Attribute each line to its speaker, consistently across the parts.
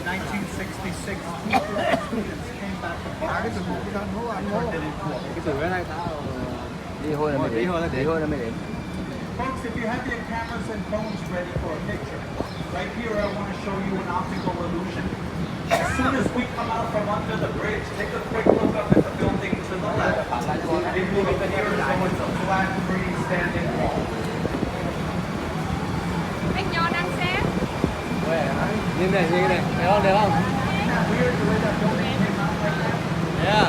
Speaker 1: in 1966, students came back to Paris and turned it into a
Speaker 2: Cái từ cái này tao đi thôi là mày đi thôi là mày đến.
Speaker 1: Folks, if you have your cameras and phones ready for a picture, right here I want to show you an optical illusion. As soon as we come out from under the bridge, take a quick look up at the building to the left. It will appear as though it's a flat, freestanding wall.
Speaker 3: Anh Nho đang xem.
Speaker 2: Nhìn này, nhìn này, thấy không, thấy không?
Speaker 1: Weird the way that building came out like that.
Speaker 2: Yeah.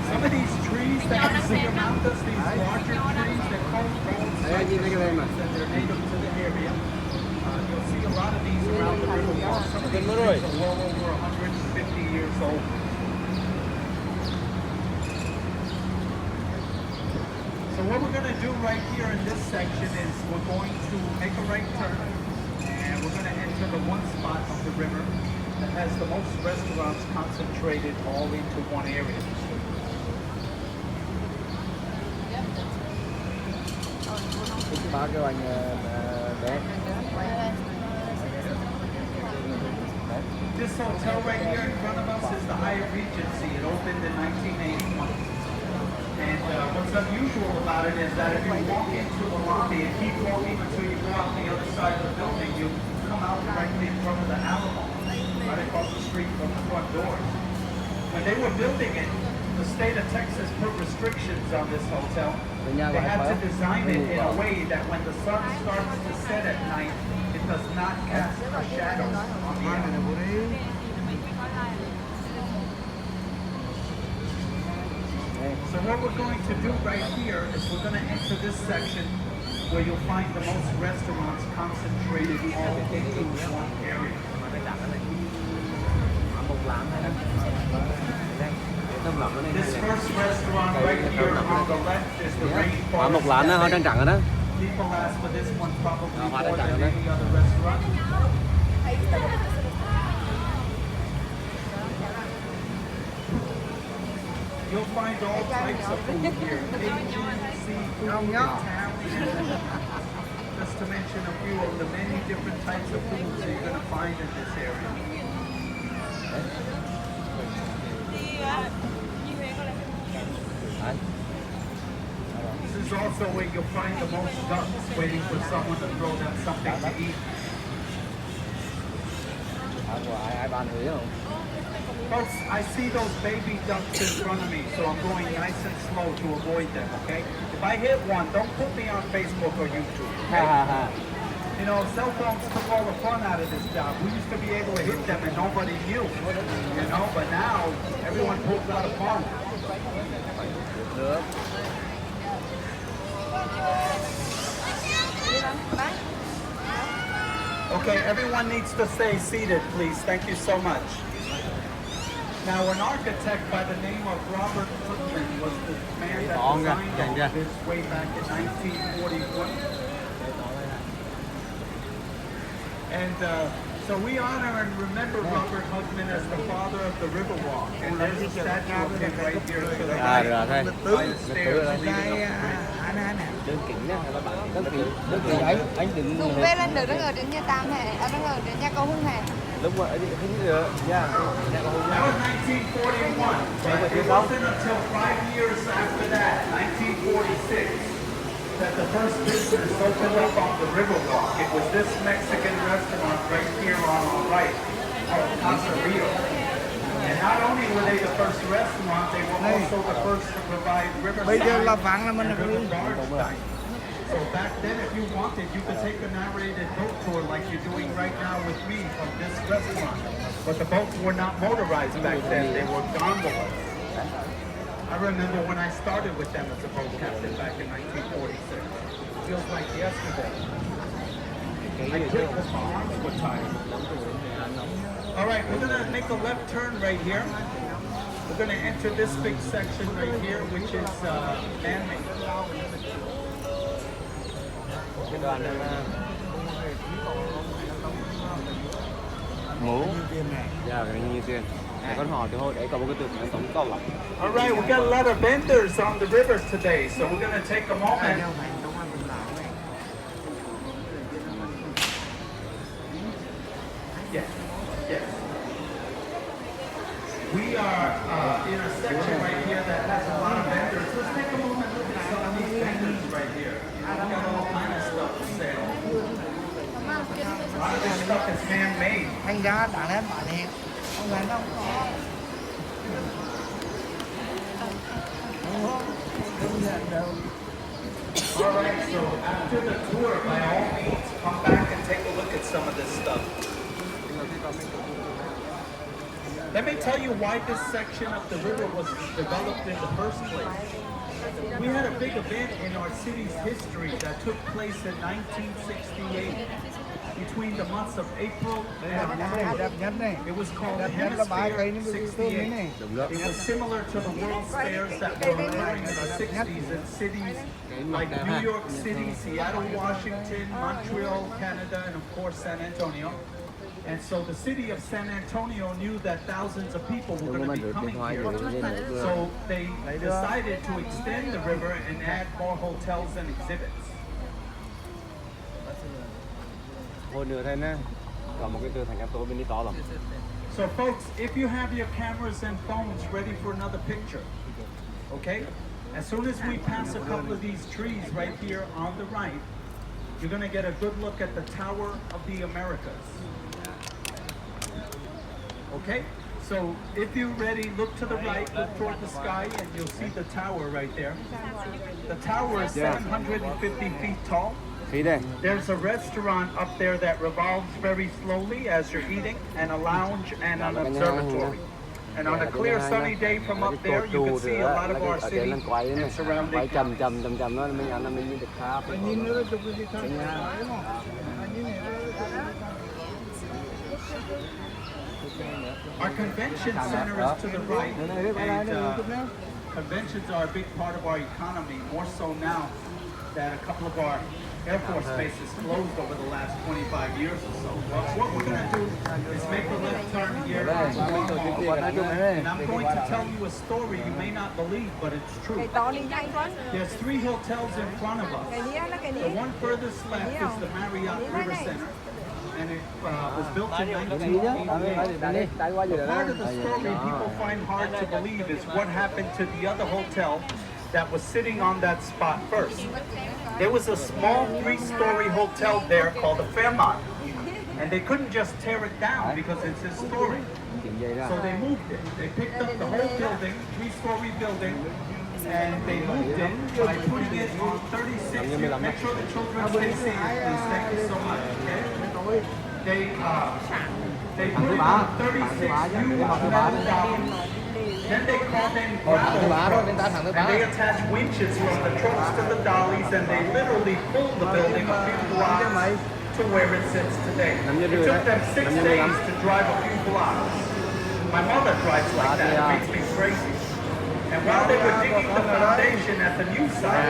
Speaker 2: Some of these trees that you see around us, these larger trees, they're called Đấy, nhìn thấy cái đây mà.
Speaker 1: and they're native to the area. You'll see a lot of these around the river walk. Some of these trees are well over 150 years old. So what we're going to do right here in this section is we're going to make a right turn and we're going to enter the one spot of the river that has the most restaurants concentrated all into one area.
Speaker 2: Ba cái anh bé.
Speaker 1: This hotel right here in front of us is the Hyatt Regency. It opened in 1981. And what's unusual about it is that if you walk into the lobby and keep walking until you go out the other side of the building, you come out directly in front of the Alamo, right across the street from the front doors. When they were building it, the state of Texas put restrictions on this hotel. They had to design it in a way that when the sun starts to set at night, it does not cast a shadow on the Alamo. So what we're going to do right here is we're going to enter this section where you'll find the most restaurants concentrated all into one area. This first restaurant right here on the left is the
Speaker 2: Hoa mộc lạnh đó, hoa trắng trắng rồi đó.
Speaker 1: People ask for this one probably more than any other restaurant. You'll find all types of food here. Asian, seafood, Italian. Just to mention a few of the many different types of foods that you're going to find in this area. This is also where you'll find the most ducks waiting for someone to throw them something to eat.
Speaker 2: Ai ban thử không?
Speaker 1: Folks, I see those baby ducks in front of me, so I'm going nice and slow to avoid them, okay? If I hit one, don't put me on Facebook or YouTube, okay? You know, cell phones took all the fun out of this job. We used to be able to hit them and nobody knew, you know? But now, everyone pulls out a phone.
Speaker 2: Được.
Speaker 1: Okay, everyone needs to stay seated, please. Thank you so much. Now, an architect by the name of Robert Putnam was the man that designed all this way back in 1941. And so we honor and remember Robert Hugman as the father of the Riverwalk. And there's a statue of him right here to the right. By the stairs leading up the bridge.
Speaker 2: Đơn kính nha, các bạn. Đơn kính anh đứng.
Speaker 3: Dùng về lên được ở đến nhà Tam này, đang ở đến nhà Cầu Hùng này.
Speaker 2: Đúng rồi, anh không được. Nhà Cầu Hùng.
Speaker 1: That was 1941. But it wasn't until 5 years after that, 1946, that the first business opened up on the Riverwalk. It was this Mexican restaurant right here on our right, called Casa Rio. And not only were they the first restaurant, they were also the first to provide riverside and river barge dining. So back then, if you wanted, you could take a narrated boat tour like you're doing right now with me from this restaurant. But the boats were not motorized back then, they were gondolas. I remember when I started with them as a boat captain back in 1946. It feels like yesterday. I quit because my arms were tired. All right, we're gonna make a left turn right here. We're gonna enter this big section right here, which is man-made.
Speaker 2: Cái đoàn này là mũ. Dạ, cái như tiền.
Speaker 4: con hỏi thì thôi để có một cái tượng tổng cộng là
Speaker 1: All right, we got a lot of vendors on the river today, so we're going to take a moment. Yes, yes. We are in a section right here that has a lot of vendors. Let's take a moment and look at some of these vendors right here. You know, we got all kind of stuff for sale. A lot of this stuff is handmade.
Speaker 2: Thành ra đã lên bản hiện không phải đâu có không nhận đâu.
Speaker 1: All right, so after the tour, by all means, come back and take a look at some of this stuff. Let me tell you why this section of the river was developed in the first place. We had a big event in our city's history that took place in 1968 between the months of April and May.
Speaker 2: Đẹp nhất này.
Speaker 1: It was called
Speaker 2: Đẹp nhất là ba cây
Speaker 1: Hemisphere
Speaker 2: nó tương thế này.
Speaker 1: 68. It was similar to the World's Fairs that were occurring in the 60s in cities like New York City, Seattle, Washington, Montreal, Canada, and of course San Antonio. And so the city of San Antonio knew that thousands of people were going to be coming here. So they decided to extend the river and add more hotels and exhibits.
Speaker 4: hồi nữa thôi nè có một cái tượng thành Cato bên đi to lắm.
Speaker 1: So folks, if you have your cameras and phones ready for another picture, okay? As soon as we pass a couple of these trees right here on the right, you're going to get a good look at the Tower of the Americas. Okay? So if you're ready, look to the right, look toward the sky, and you'll see the tower right there. The tower is 750 feet tall.
Speaker 4: Khí đây.
Speaker 1: There's a restaurant up there that revolves very slowly as you're eating, and a lounge and an observatory. And on a clear sunny day from up there, you can see a lot of our city and
Speaker 4: quay
Speaker 1: surrounding
Speaker 4: chầm nó mình ăn là mình được khá.
Speaker 2: Nhìn nữa chụp cái gì không?
Speaker 1: Our convention center is to the right, and conventions are a big part of our economy, more so now that a couple of our Air Force bases closed over the last 25 years or so. Well, what we're going to do is make a left turn here, and I'm going to tell you a story you may not believe, but it's true. There's 3 hotels in front of us. The one furthest left is the Marriott River Center, and it was built in 1988. Part of the story people find hard to believe is what happened to the other hotel that was sitting on that spot first. There was a small 3-story hotel there called the Fairmont, and they couldn't just tear it down because it's historic. So they moved it. They picked up the whole building, 3-story building, and they moved it by putting it on 36. Make sure the children stay safe, please. Thank you so much. Okay? They put it on 36 new metal dollies. Then they call them gravel trucks, and they attach winches from the trucks to the dollies, and they literally pull the building a few blocks to where it sits today. It took them 6 days to drive a few blocks. My mother drives like that. It makes me crazy. And while they were digging the foundation at the new site,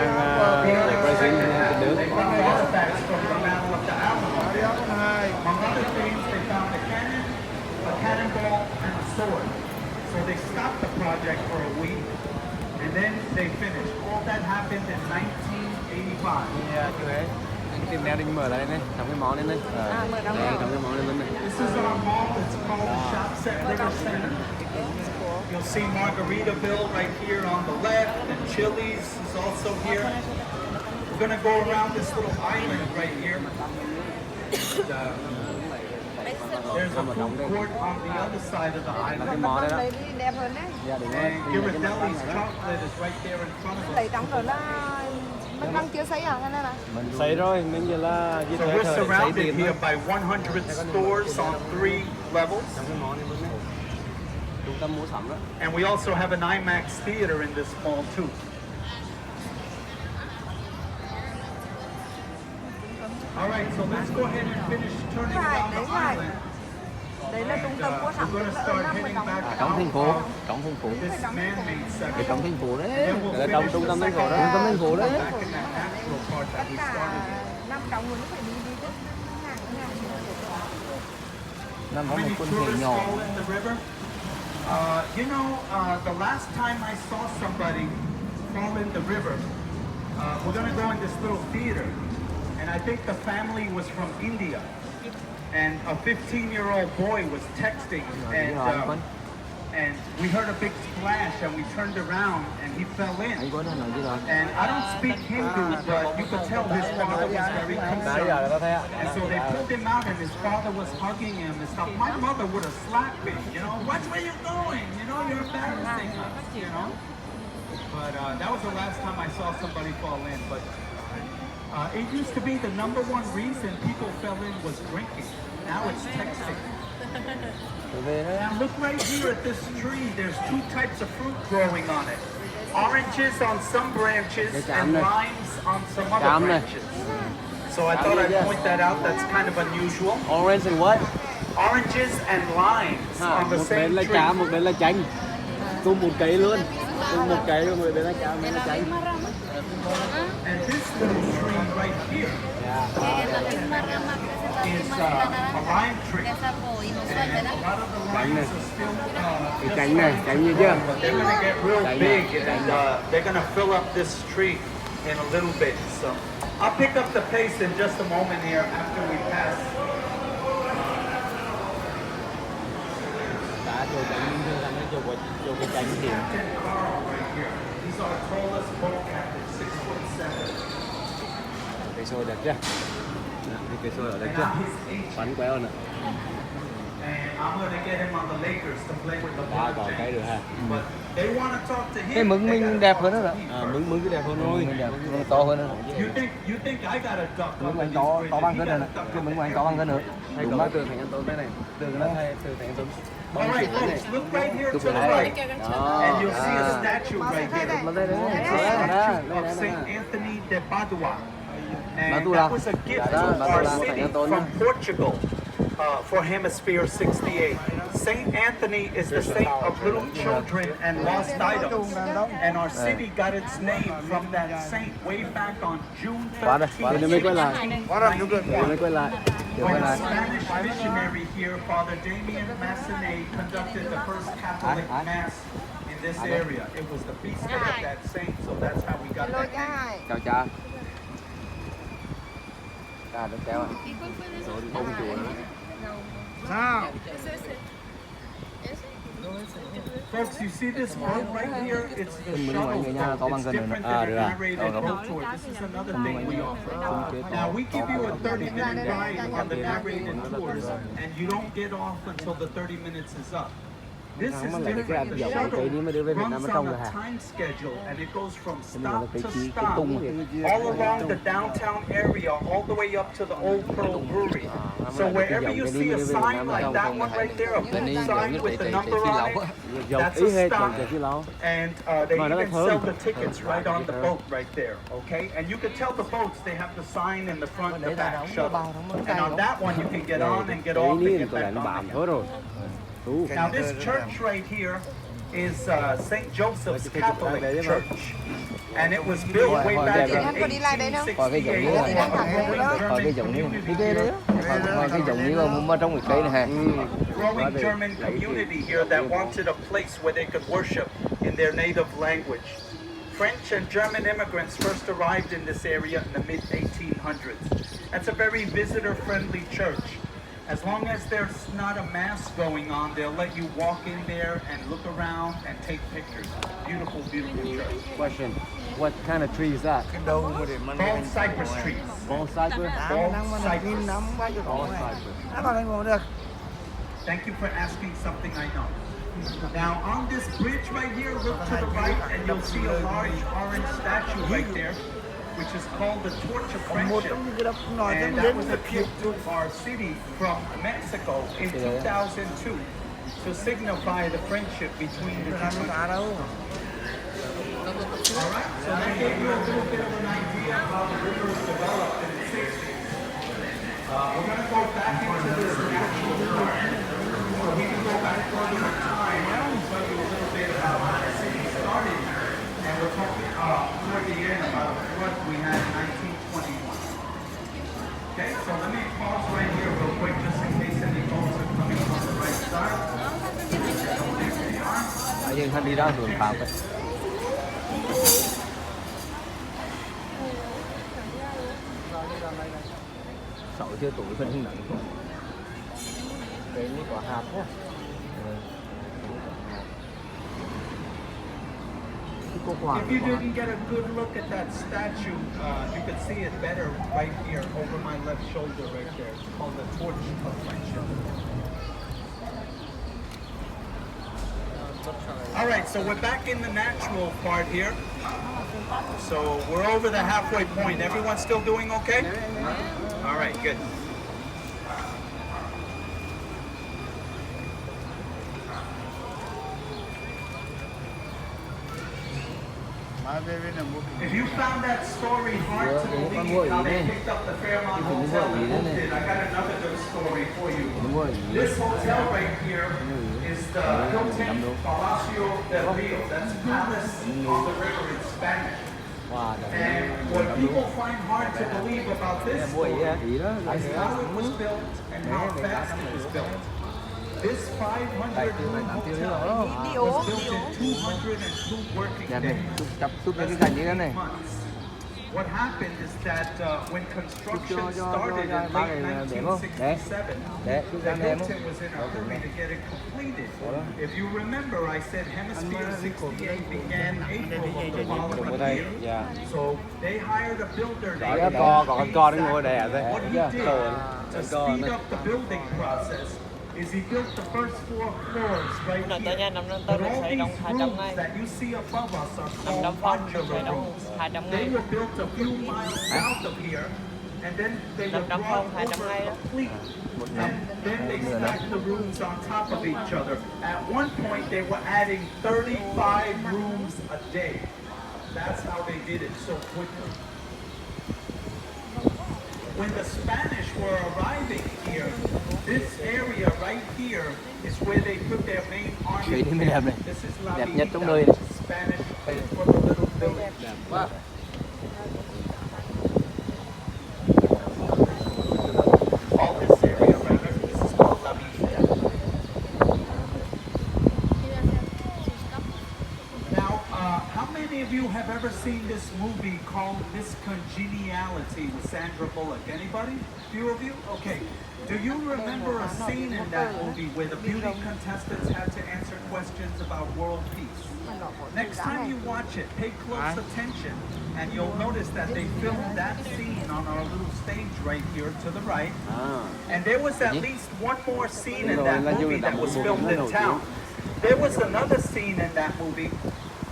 Speaker 1: the unexpected happened. They found artifacts from the Battle of the Alamo. Among other things, they found a cannon, a cannonball, and a sword. So they stopped the project for a week, and then they finished. All that happened in 1985.
Speaker 4: Yeah, okay. Cái tìm neo định mở lại này, trong cái món này. Trong cái món này.
Speaker 1: This is our mall. It's called the Shops at River Center. You'll see Margaritaville right here on the left, and Chili's is also here. We're gonna go around this little island right here. There's a food court on the other side of the island.
Speaker 3: Đẹp hơn đấy.
Speaker 1: And Ghirardelli's chocolate is right there in front of us.
Speaker 3: Lấy trắng rồi là mình đang chưa xây à, thế này.
Speaker 4: Mình xây rồi, mình giờ là
Speaker 1: So we're surrounded here by 100 stores on 3 levels.
Speaker 4: Trung tâm mua sắm đó.
Speaker 1: And we also have an IMAX theater in this mall too. All right, so let's go ahead and finish turning around the island.
Speaker 3: Đấy là trung tâm mua sắm
Speaker 1: We're going to start heading back
Speaker 4: Trong thành phố,
Speaker 1: out
Speaker 4: trong thành phố.
Speaker 1: of this man-made section.
Speaker 4: Trong thành phố đấy.
Speaker 1: Then we'll
Speaker 4: Ở trong
Speaker 1: finish
Speaker 4: trung
Speaker 1: the
Speaker 4: tâm thành phố
Speaker 1: second
Speaker 4: đó. Trung tâm thành phố đấy.
Speaker 1: back in that natural part that we started.
Speaker 3: 5 trọng mình phải đi chứ.
Speaker 4: Nằm
Speaker 1: How
Speaker 4: có một
Speaker 1: many
Speaker 4: quân thể
Speaker 1: tourists
Speaker 4: nhỏ.
Speaker 1: fall in the river? The last time I saw somebody fall in the river, we're gonna go in this little theater, and I think the family was from India, and a 15-year-old boy was texting, and we heard a big splash, and we turned around, and he fell in. And I don't speak Hindu, but you could tell his father was very concerned. And so they pulled him out, and his father was hugging him and stuff. My mother would have slapped me, watch where you're going, you're embarrassing us, But that was the last time I saw somebody fall in. But it used to be the number one reason people fell in was drinking. Now it's texting. Now look right here at this tree. There's two types of fruit growing on it. Oranges on some branches and limes on some other branches. So I thought I'd point that out. That's kind of unusual.
Speaker 4: Orange and what?
Speaker 1: Oranges and limes on the
Speaker 4: Một
Speaker 1: same
Speaker 4: bên là
Speaker 1: tree.
Speaker 4: trà, một bên là chanh. Cùng một cây luôn. Cùng một cây luôn, một bên là trà, một bên là chanh.
Speaker 1: And this little tree right here is a lime tree. And a lot of the limes are still
Speaker 4: Cái
Speaker 1: just
Speaker 4: chanh này, chanh như chưa?
Speaker 1: but they're going to get real big and they're going to fill up this tree in a little bit. So I'll pick up the pace in just a moment here after we pass.
Speaker 4: Đã rồi chanh như chưa, nó vô cái chanh thì.
Speaker 1: Captain Carl right here. He's our tallest boat captain, 6'7".
Speaker 4: Cây xôi đẹp chưa? Cây xôi ở đây
Speaker 1: And
Speaker 4: chưa?
Speaker 1: now he's 8.
Speaker 4: Bánh quéo nữa.
Speaker 1: And I'm going to get him on the Lakers to play with
Speaker 4: Ba
Speaker 1: LeBron
Speaker 4: còn cái được ha.
Speaker 1: James. But they want to talk to him.
Speaker 2: Cái mứng
Speaker 1: They
Speaker 2: mình
Speaker 1: gotta
Speaker 2: đẹp
Speaker 1: talk
Speaker 2: hơn
Speaker 1: to
Speaker 2: nữa đó.
Speaker 1: me first.
Speaker 4: Mứng cái đẹp hơn thôi.
Speaker 2: Nó to hơn nữa.
Speaker 1: You think I got a duck
Speaker 2: Mứng
Speaker 1: up
Speaker 2: của anh
Speaker 1: in
Speaker 2: to
Speaker 1: these
Speaker 2: to bằng
Speaker 1: bridges?
Speaker 2: cái
Speaker 1: He
Speaker 2: này
Speaker 1: got
Speaker 2: nè.
Speaker 1: a duck
Speaker 2: Cái
Speaker 1: up
Speaker 2: mứng của anh
Speaker 1: in
Speaker 2: to bằng cái nữa.
Speaker 4: Hay
Speaker 2: Đúng
Speaker 4: có
Speaker 2: đó.
Speaker 4: tường Thành Anh Tuấn đây này. Tường nó hay tường Thành Anh Tuấn.
Speaker 1: All right, folks, look right here to the
Speaker 4: Đấy.
Speaker 1: right. And you'll see a statue right here.
Speaker 4: Mà đây đấy.
Speaker 1: It's a statue of Saint Anthony de Padua. And
Speaker 4: Padua.
Speaker 1: that was a gift
Speaker 4: Đó,
Speaker 1: to
Speaker 4: Padua
Speaker 1: our
Speaker 4: là
Speaker 1: city
Speaker 4: Thành Anton
Speaker 1: from
Speaker 4: đó.
Speaker 1: Portugal for Hemisphere 68. Saint Anthony is the saint of little children and lost items. And our city got its name from that saint way back on June
Speaker 4: Quá đây,
Speaker 1: 13th.
Speaker 4: nó mới quay lại. Nó mới quay lại. Điều
Speaker 1: When
Speaker 4: quay
Speaker 1: a
Speaker 4: lại.
Speaker 1: Spanish missionary here, Father Damien Massenet, conducted the first Catholic Mass in this area. It was the feast day of that saint, so that's how we got
Speaker 3: Hello
Speaker 1: that name.
Speaker 3: trai.
Speaker 4: Chào cha. Cha được kéo à? Rồi đi bông chùa nữa.
Speaker 2: Sao?
Speaker 1: Folks, you see this boat right here? It's the
Speaker 2: Mình
Speaker 1: shuttle
Speaker 2: mọi người nha, có
Speaker 1: boat.
Speaker 2: bằng
Speaker 1: It's
Speaker 2: cân nữa.
Speaker 1: different
Speaker 4: À,
Speaker 1: than a
Speaker 4: được à?
Speaker 1: narrated
Speaker 4: Đúng.
Speaker 1: boat tour. This is another thing we offer. Now, we give you a 30-minute ride on the narrated tours, and you don't get off until the 30 minutes is up. This is
Speaker 4: Mà lại cái
Speaker 1: different. The
Speaker 4: dòng
Speaker 1: shuttle
Speaker 4: cái đi mới đưa về Việt Nam
Speaker 1: runs
Speaker 4: ở trong
Speaker 1: on
Speaker 4: rồi
Speaker 1: a
Speaker 4: hả?
Speaker 1: time schedule, and it goes from
Speaker 4: Cái này là
Speaker 1: stop
Speaker 4: cái
Speaker 1: to
Speaker 4: cái
Speaker 1: stop
Speaker 4: tung
Speaker 1: all along the downtown area, all the way up to the Old Pearl Brewery. So wherever you see a sign like that one right there, a blue sign with the number on it,
Speaker 4: Dòng
Speaker 1: that's
Speaker 4: ý
Speaker 1: a
Speaker 4: hết dòng
Speaker 1: stop.
Speaker 4: chạy phi lâu.
Speaker 1: And they
Speaker 4: Mà nó
Speaker 1: even
Speaker 4: thơm.
Speaker 1: sell the tickets right on the boat right there, okay? And you can tell the boats, they have the sign in the front and the back shuttle. And on that one, you can get on and get
Speaker 4: Cái
Speaker 1: off and
Speaker 4: ní
Speaker 1: get
Speaker 4: có lẽ
Speaker 1: back
Speaker 4: nó
Speaker 1: on
Speaker 4: bám
Speaker 1: again.
Speaker 4: thôi rồi. Tú.
Speaker 1: Now this church right here is St. Joseph's Catholic Church. And it was built way back in 1868 for a growing German community
Speaker 2: Ngoài cái giống như mà trong cái cây này ha.
Speaker 1: growing German community here that wanted a place where they could worship in their native language. French and German immigrants first arrived in this area in the mid-1800s. That's a very visitor-friendly church. As long as there's not a mass going on, they'll let you walk in there and look around and take pictures. Beautiful, beautiful church.
Speaker 4: Question. What kind of tree is that?
Speaker 1: Bald cypress trees.
Speaker 4: Ball cypress?
Speaker 1: Bald cypress.
Speaker 4: Ball cypress.
Speaker 2: Nó còn lên ngồi được.
Speaker 1: Thank you for asking something I know. Now on this bridge right here, look to the right and you'll see a large orange statue right there, which is called the Torch of
Speaker 2: Một
Speaker 1: Friendship.
Speaker 2: trong những cái đập nổi
Speaker 1: And
Speaker 2: trong
Speaker 1: that
Speaker 2: đến
Speaker 1: was a gift to our city from Mexico in 2002 to signify the friendship between the two
Speaker 2: làm
Speaker 1: countries.
Speaker 2: cả đâu.
Speaker 1: All right, so that gave you a little bit of an idea of how the river was developed in the 60s. We're going to go back into this natural river, so we can go back further in time and tell you a little bit about how the city started. And we're talking toward the end about a flood we had in 1921. Okay, so let me pause right here real quick just in case any boats are coming from the right side.
Speaker 4: đi ra hướng Pháp ấy. Sáu giờ tối vẫn không nắng. Cái này có hạt quá.
Speaker 1: If you didn't get a good look at that statue, you could see it better right here over my left shoulder right there. It's called the Torch of Friendship. All right, so we're back in the natural part here. So we're over the halfway point. Everyone still doing okay? All right, good. If you found that story hard to believe, how they picked up the Fairmont Hotel and moved it, I got another good story for you. This hotel right here is the Hilton Palacio del Rio. That's Palace on the River in Spanish. And what people find hard to believe about this story is how it was built and how fast it was built. This 500-room hotel was built in 202 working days. Months. What happened is that when construction started in late 1967, the Hilton was in a hurry to get it completed. If you remember, I said Hemisphere 68 began April of the following year. So they hired a builder named what he did to speed up the building process is he built the first 4 floors right here. But all these rooms that you see above us are called modular rooms. They were built a few miles south of here, and then they were brought over complete. And then they stacked the rooms on top of each other. At one point, they were adding 35 rooms a day. That's how they did it so quickly. When the Spanish were arriving here, this area right here is where they put their main army. This is La Villita, Spanish for the little village. All this area right here, this is called La Villita. Now, how many of you have ever seen this movie called Miss Congeniality with Sandra Bullock? Anybody? Few of you? Okay. Do you remember a scene in that movie where the beauty contestants had to answer questions about world peace? Next time you watch it, pay close attention, and you'll notice that they filmed that scene on our little stage right here to the right. And there was at least one more scene in that movie that was filmed in town. There was another scene in that movie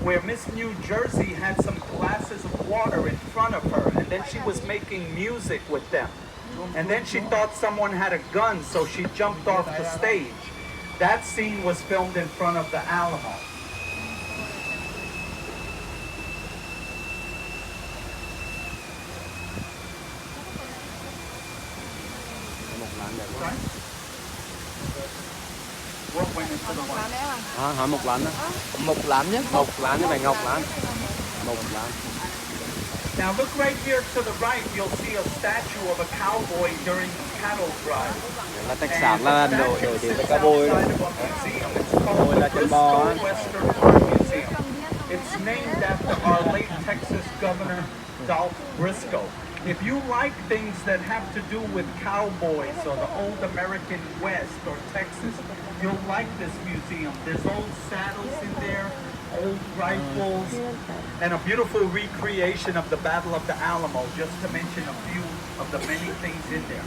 Speaker 1: where Miss New Jersey had some glasses of water in front of her, and then she was making music with them. And then she thought someone had a gun, so she jumped off the stage. That scene was filmed in front of the Alamo. What went into the one?
Speaker 4: Hỏi một lạnh á. Một lạnh nhé. Một lạnh như vậy ngọc lạnh. Một lạnh.
Speaker 1: Now look right here to the right, you'll see a statue of a cowboy during cattle drive.
Speaker 4: Là đặc sản là đồ thì cái cowboy.
Speaker 1: Cowboy là chân bò. It's named after our late Texas governor, Dolph Briscoe. If you like things that have to do with cowboys or the old American West or Texas, you'll like this museum. There's old saddles in there, old rifles, and a beautiful recreation of the Battle of the Alamo, just to mention a few of the many things in there.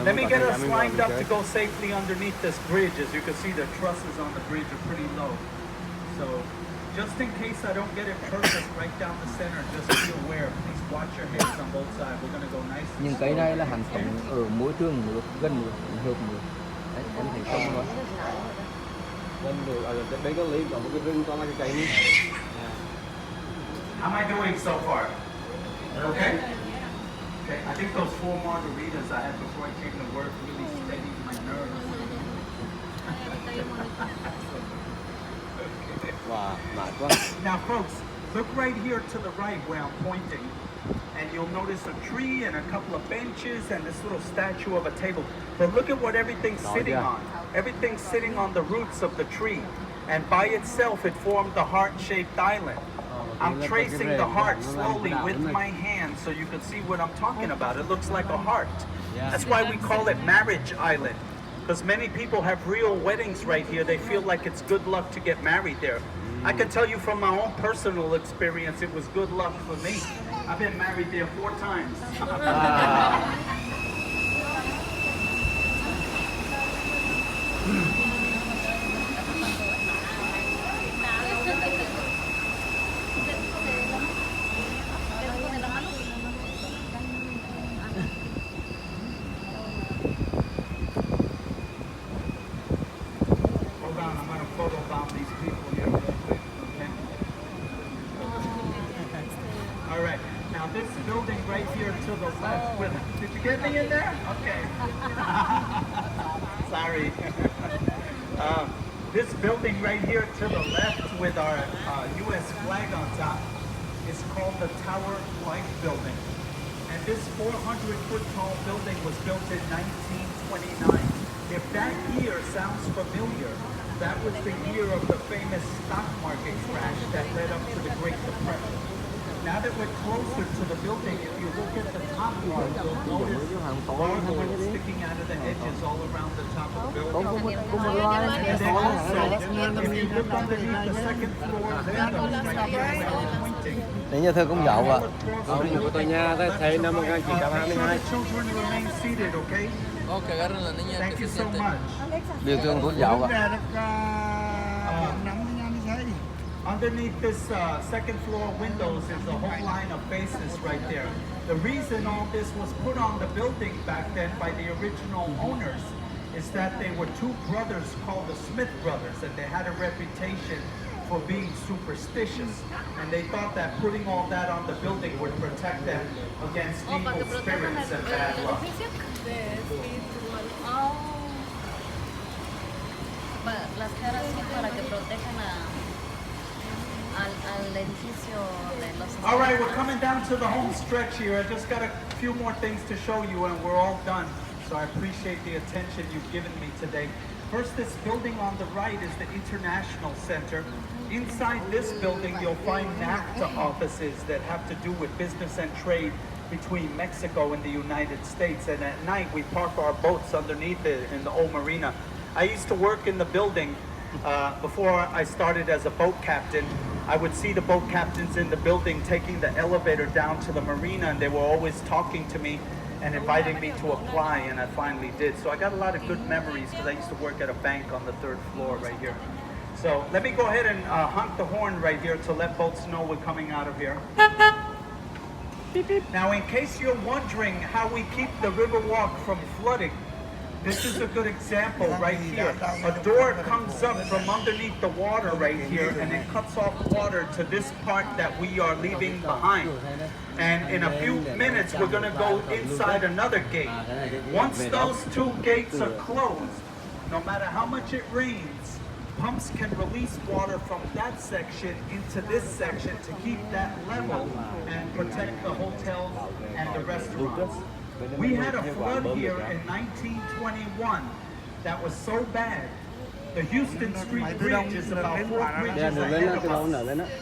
Speaker 1: Let me get us lined up to go safely underneath this bridge. As you can see, the trusses on the bridge are pretty low. So just in case I don't get it perfect right down the center, just be aware. Please watch your heads on both sides. We're going to go nice and
Speaker 4: Nhưng cái này là hành động ở mỗi trường gần hợp người. Đấy, em thành công rồi. Gần được, ở đây có lý, còn một cái rừng con là cái cây này.
Speaker 1: How am I doing so far? Okay? Okay, I think those 4 margaritas I had before I came to work really steadied my nerves.
Speaker 4: Wow, mệt quá.
Speaker 1: Now folks, look right here to the right where I'm pointing, and you'll notice a tree and a couple of benches and this little statue of a table. But look at what everything's sitting on. Everything's sitting on the roots of the tree. And by itself, it formed the heart-shaped island. I'm tracing the heart slowly with my hand so you can see what I'm talking about. It looks like a heart. That's why we call it Marriage Island. Because many people have real weddings right here. They feel like it's good luck to get married there. I can tell you from my own personal experience, it was good luck for me. I've been married there 4 times. Hold on, I'm going to photobomb these people here real quick. Okay? All right. Now this building right here to the left with, did you get me in there? Okay. Sorry. This building right here to the left with our U.S. flag on top is called the Tower Life Building. And this 400-foot tall building was built in 1929. If that year sounds familiar, that was the year of the famous stock market crash that led up to the Great Depression. Now that we're closer to the building, if you look at the top wall, you'll notice gargoyles sticking out of the edges all around the top of the building. And then also, if you look underneath the second floor windows right here where I'm pointing,
Speaker 4: Nãy giờ thơ cũng dậu ạ.
Speaker 2: Ông của tôi nha, thấy năm
Speaker 1: make
Speaker 2: 1922.
Speaker 1: sure the children remain seated, okay? Thank you so much.
Speaker 4: Biểu tượng của dậu ạ.
Speaker 1: Underneath this second floor windows is a whole line of faces right there. The reason all this was put on the building back then by the original owners is that they were 2 brothers called the Smith brothers, and they had a reputation for being superstitious, and they thought that putting all that on the building would protect them against evil spirits and bad luck.
Speaker 5: Las caras sí para que protejan al edificio de los.
Speaker 1: All right, we're coming down to the home stretch here. I just got a few more things to show you, and we're all done. So I appreciate the attention you've given me today. First, this building on the right is the International Center. Inside this building, you'll find NAFTA offices that have to do with business and trade between Mexico and the United States. And at night, we park our boats underneath it in the old marina. I used to work in the building before I started as a boat captain. I would see the boat captains in the building taking the elevator down to the marina, and they were always talking to me and inviting me to apply, and I finally did. So I got a lot of good memories because I used to work at a bank on the 3rd floor right here. So let me go ahead and honk the horn right here to let boats know we're coming out of here. Beep, beep. Now, in case you're wondering how we keep the Riverwalk from flooding, this is a good example right here. A door comes up from underneath the water right here, and it cuts off water to this part that we are leaving behind. And in a few minutes, we're going to go inside another gate. Once those 2 gates are closed, no matter how much it rains, pumps can release water from that section into this section to keep that level and protect the hotels and the restaurants. We had a flood here in 1921 that was so bad. The Houston Street Bridge is about 4 bridges ahead of us,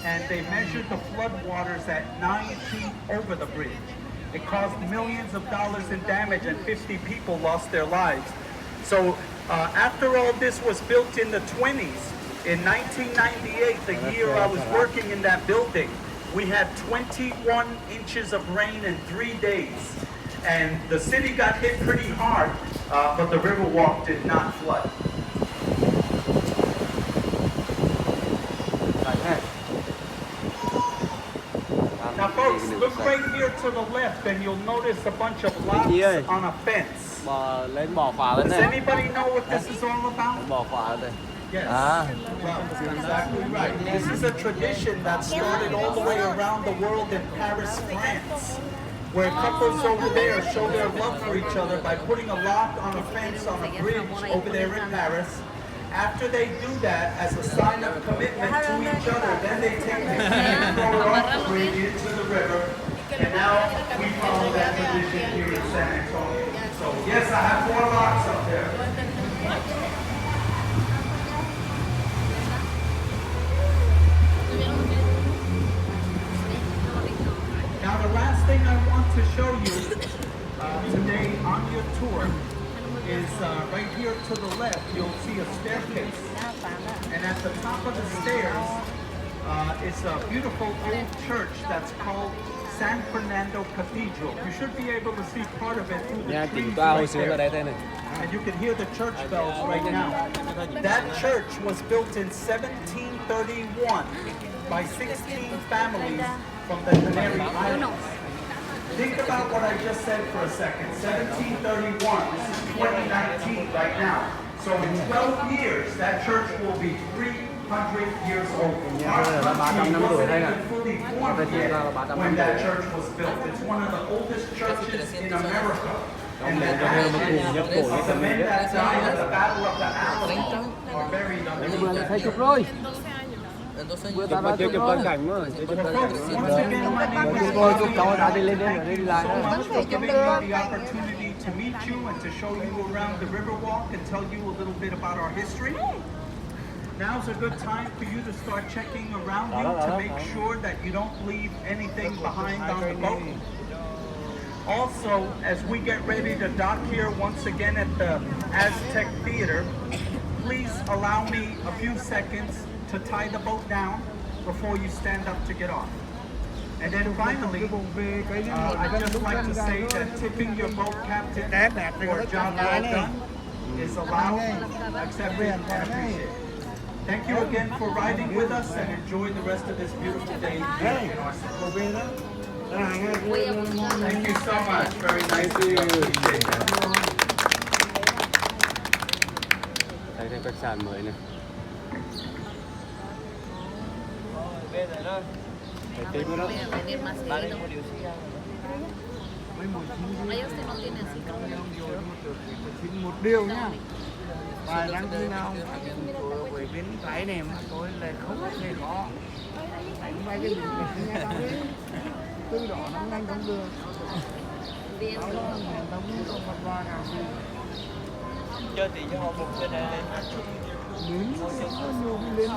Speaker 1: and they measured the flood waters at 9 feet over the bridge. It caused millions of dollars in damage, and 50 people lost their lives. So after all this was built in the 20s, in 1998, the year I was working in that building, we had 21 inches of rain in 3 days. And the city got hit pretty hard, but the Riverwalk did not flood. Now folks, look right here to the left and you'll notice a bunch of locks on a fence. Does anybody know what this is all about? Yes. Well, exactly right. This is a tradition that started all the way around the world in Paris, France, where couples over there show their love for each other by putting a lock on a fence on a bridge over there in Paris. After they do that, as a sign of commitment to each other, then they take the key and throw it off the bridge into the river. And now we follow that tradition here in San Antonio. So yes, I have 4 locks up there. to show you today on your tour is right here to the left. You'll see a staircase, and at the top of the stairs is a beautiful old church that's called San Fernando Cathedral. You should be able to see part of it through the
Speaker 4: Nhà
Speaker 1: trees
Speaker 4: tỉnh toa hồi
Speaker 1: right
Speaker 4: xưa ở
Speaker 1: there.
Speaker 4: đây thế này.
Speaker 1: And you can hear the church bells right now. That church was built in 1731 by 16 families from the Canary Islands. Think about what I just said for a second. 1731, this is 2019 right now. So in 12 years, that church will be 300 years old. Our country wasn't even fully formed yet when that church was built. It's one of the oldest churches in America. And the ashes of the men that died at the Battle of the Alamo are buried underneath
Speaker 4: Vừa lại
Speaker 1: that
Speaker 4: thấy
Speaker 1: church.
Speaker 4: chụp rồi. Vừa ta ra chụp rồi. Cảnh mà.
Speaker 1: Once again, my name is
Speaker 4: Rồi chụp
Speaker 1: Bobby,
Speaker 4: cháu
Speaker 1: and
Speaker 4: đã
Speaker 1: I
Speaker 4: đi lên
Speaker 1: thank
Speaker 4: đây
Speaker 1: you
Speaker 4: lại
Speaker 1: so
Speaker 4: đó.
Speaker 1: much for giving me the opportunity to meet you and to show you around the Riverwalk and tell you a little bit about our history. Now's a good time for you to start checking around you to make sure that you don't leave anything behind on the boat. Also, as we get ready to dock here once again at the Aztec Theater, please allow me a few seconds to tie the boat down before you stand up to get off. And then finally, I'd just like to say that tipping your boat captain for a job well done is allowed, accepted, and appreciated. Thank you again for riding with us and enjoy the rest of this beautiful day here in our city. Thank you so much. Very nice to you. Appreciate that.
Speaker 4: Đây thêm khách sạn mới này. Thấy tim rồi đó.
Speaker 5: Voy a venir más seguido. Ellos no tienen así como
Speaker 2: Một điều nhá, và đang khi nào với bên trái này mà tôi lại không có thể có đánh bay cái gì từ đó nó nhanh không được.
Speaker 5: bien.
Speaker 2: Đó là tao muốn có một vài nào gì
Speaker 4: Chơi thì cho họ một bên này.
Speaker 2: muốn nó nhiều cái lên